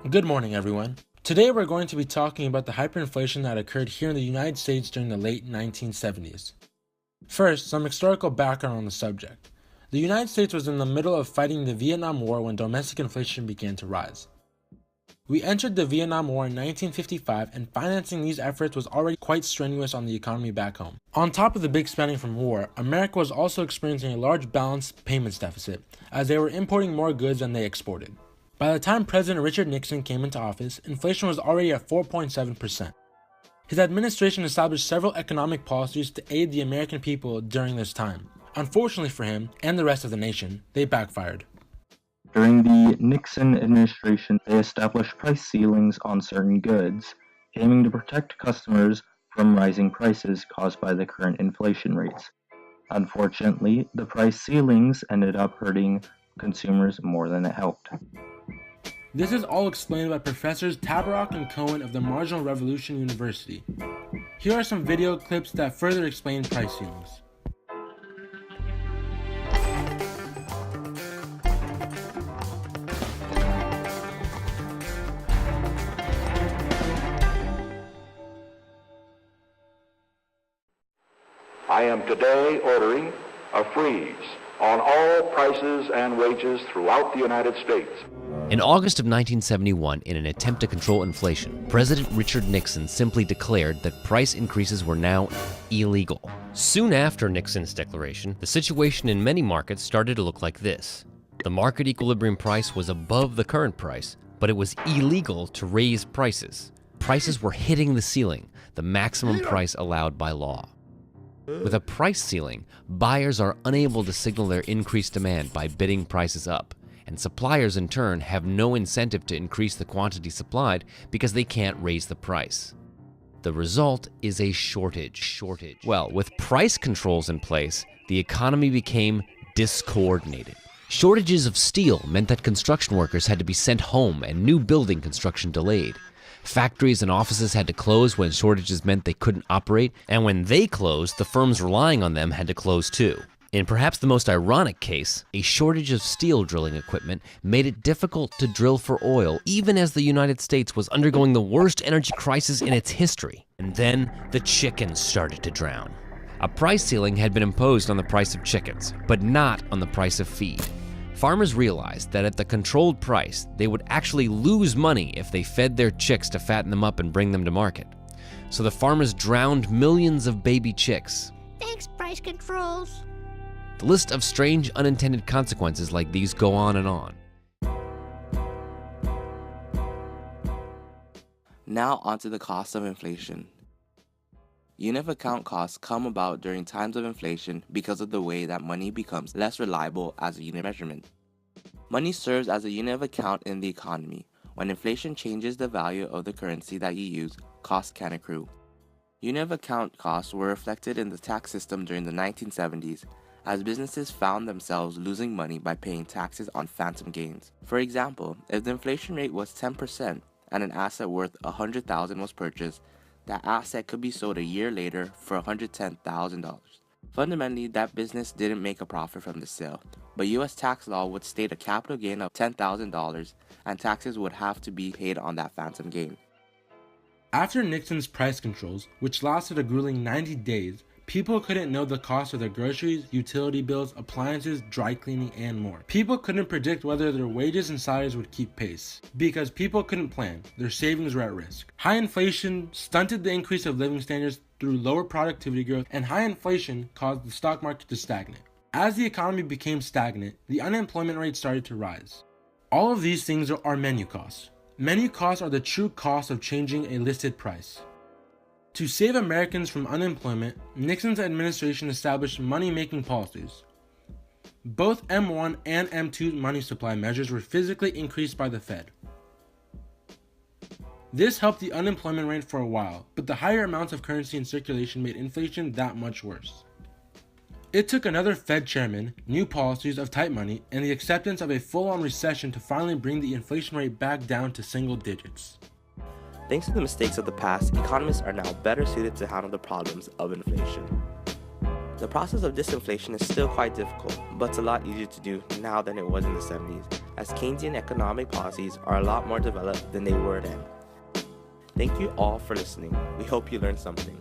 Good morning, everyone. Today we're going to be talking about the hyperinflation that occurred here in the United States during the late 1970s. First, some historical background on the subject. The United States was in the middle of fighting the Vietnam War when domestic inflation began to rise. We entered the Vietnam War in 1955, and financing these efforts was already quite strenuous on the economy back home. On top of the big spending from war, America was also experiencing a large balance payments deficit, as they were importing more goods than they exported. By the time President Richard Nixon came into office, inflation was already at 4.7%. His administration established several economic policies to aid the American people during this time. Unfortunately for him, and the rest of the nation, they backfired. During the Nixon administration, they established price ceilings on certain goods, aiming to protect customers from rising prices caused by the current inflation rates. Unfortunately, the price ceilings ended up hurting consumers more than it helped. This is all explained by Professors Tabarrok and Cohen of the Marginal Revolution University. Here are some video clips that further explain price ceilings. I am today ordering a freeze on all prices and wages throughout the United States. In August of 1971, in an attempt to control inflation, President Richard Nixon simply declared that price increases were now illegal. Soon after Nixon's declaration, the situation in many markets started to look like this. The market equilibrium price was above the current price, but it was illegal to raise prices. Prices were hitting the ceiling, the maximum price allowed by law. With a price ceiling, buyers are unable to signal their increased demand by bidding prices up, and suppliers in turn have no incentive to increase the quantity supplied because they can't raise the price. The result is a shortage. Well, with price controls in place, the economy became discoordinated. Shortages of steel meant that construction workers had to be sent home and new building construction delayed. Factories and offices had to close when shortages meant they couldn't operate, and when they closed, the firms relying on them had to close too. In perhaps the most ironic case, a shortage of steel drilling equipment made it difficult to drill for oil, even as the United States was undergoing the worst energy crisis in its history. And then the chickens started to drown. A price ceiling had been imposed on the price of chickens, but not on the price of feed. Farmers realized that at the controlled price, they would actually lose money if they fed their chicks to fatten them up and bring them to market. So the farmers drowned millions of baby chicks. Thanks, price controls. The list of strange unintended consequences like these go on and on. Now onto the cost of inflation. Unit of account costs come about during times of inflation because of the way that money becomes less reliable as a unit measurement. Money serves as a unit of account in the economy. When inflation changes the value of the currency that you use, costs can accrue. Unit of account costs were reflected in the tax system during the 1970s, as businesses found themselves losing money by paying taxes on phantom gains. For example, if the inflation rate was 10% and an asset worth $100,000 was purchased, that asset could be sold a year later for $110,000. Fundamentally, that business didn't make a profit from the sale, but US tax law would state a capital gain of $10,000 and taxes would have to be paid on that phantom gain. After Nixon's price controls, which lasted a grueling 90 days, people couldn't know the cost of their groceries, utility bills, appliances, dry cleaning, and more. People couldn't predict whether their wages and salaries would keep pace. Because people couldn't plan, their savings were at risk. High inflation stunted the increase of living standards through lower productivity growth, and high inflation caused the stock market to stagnate. As the economy became stagnant, the unemployment rate started to rise. All of these things are menu costs. Menu costs are the true cost of changing a listed price. To save Americans from unemployment, Nixon's administration established money-making policies. Both M1 and M2 money supply measures were physically increased by the Fed. This helped the unemployment rate for a while, but the higher amounts of currency in circulation made inflation that much worse. It took another Fed chairman, new policies of tight money, and the acceptance of a full-on recession to finally bring the inflation rate back down to single digits. Thanks to the mistakes of the past, economists are now better suited to handle the problems of inflation. The process of disinflation is still quite difficult, but it's a lot easier to do now than it was in the 70s, as Keynesian economic policies are a lot more developed than they were then. Thank you all for listening. We hope you learned something.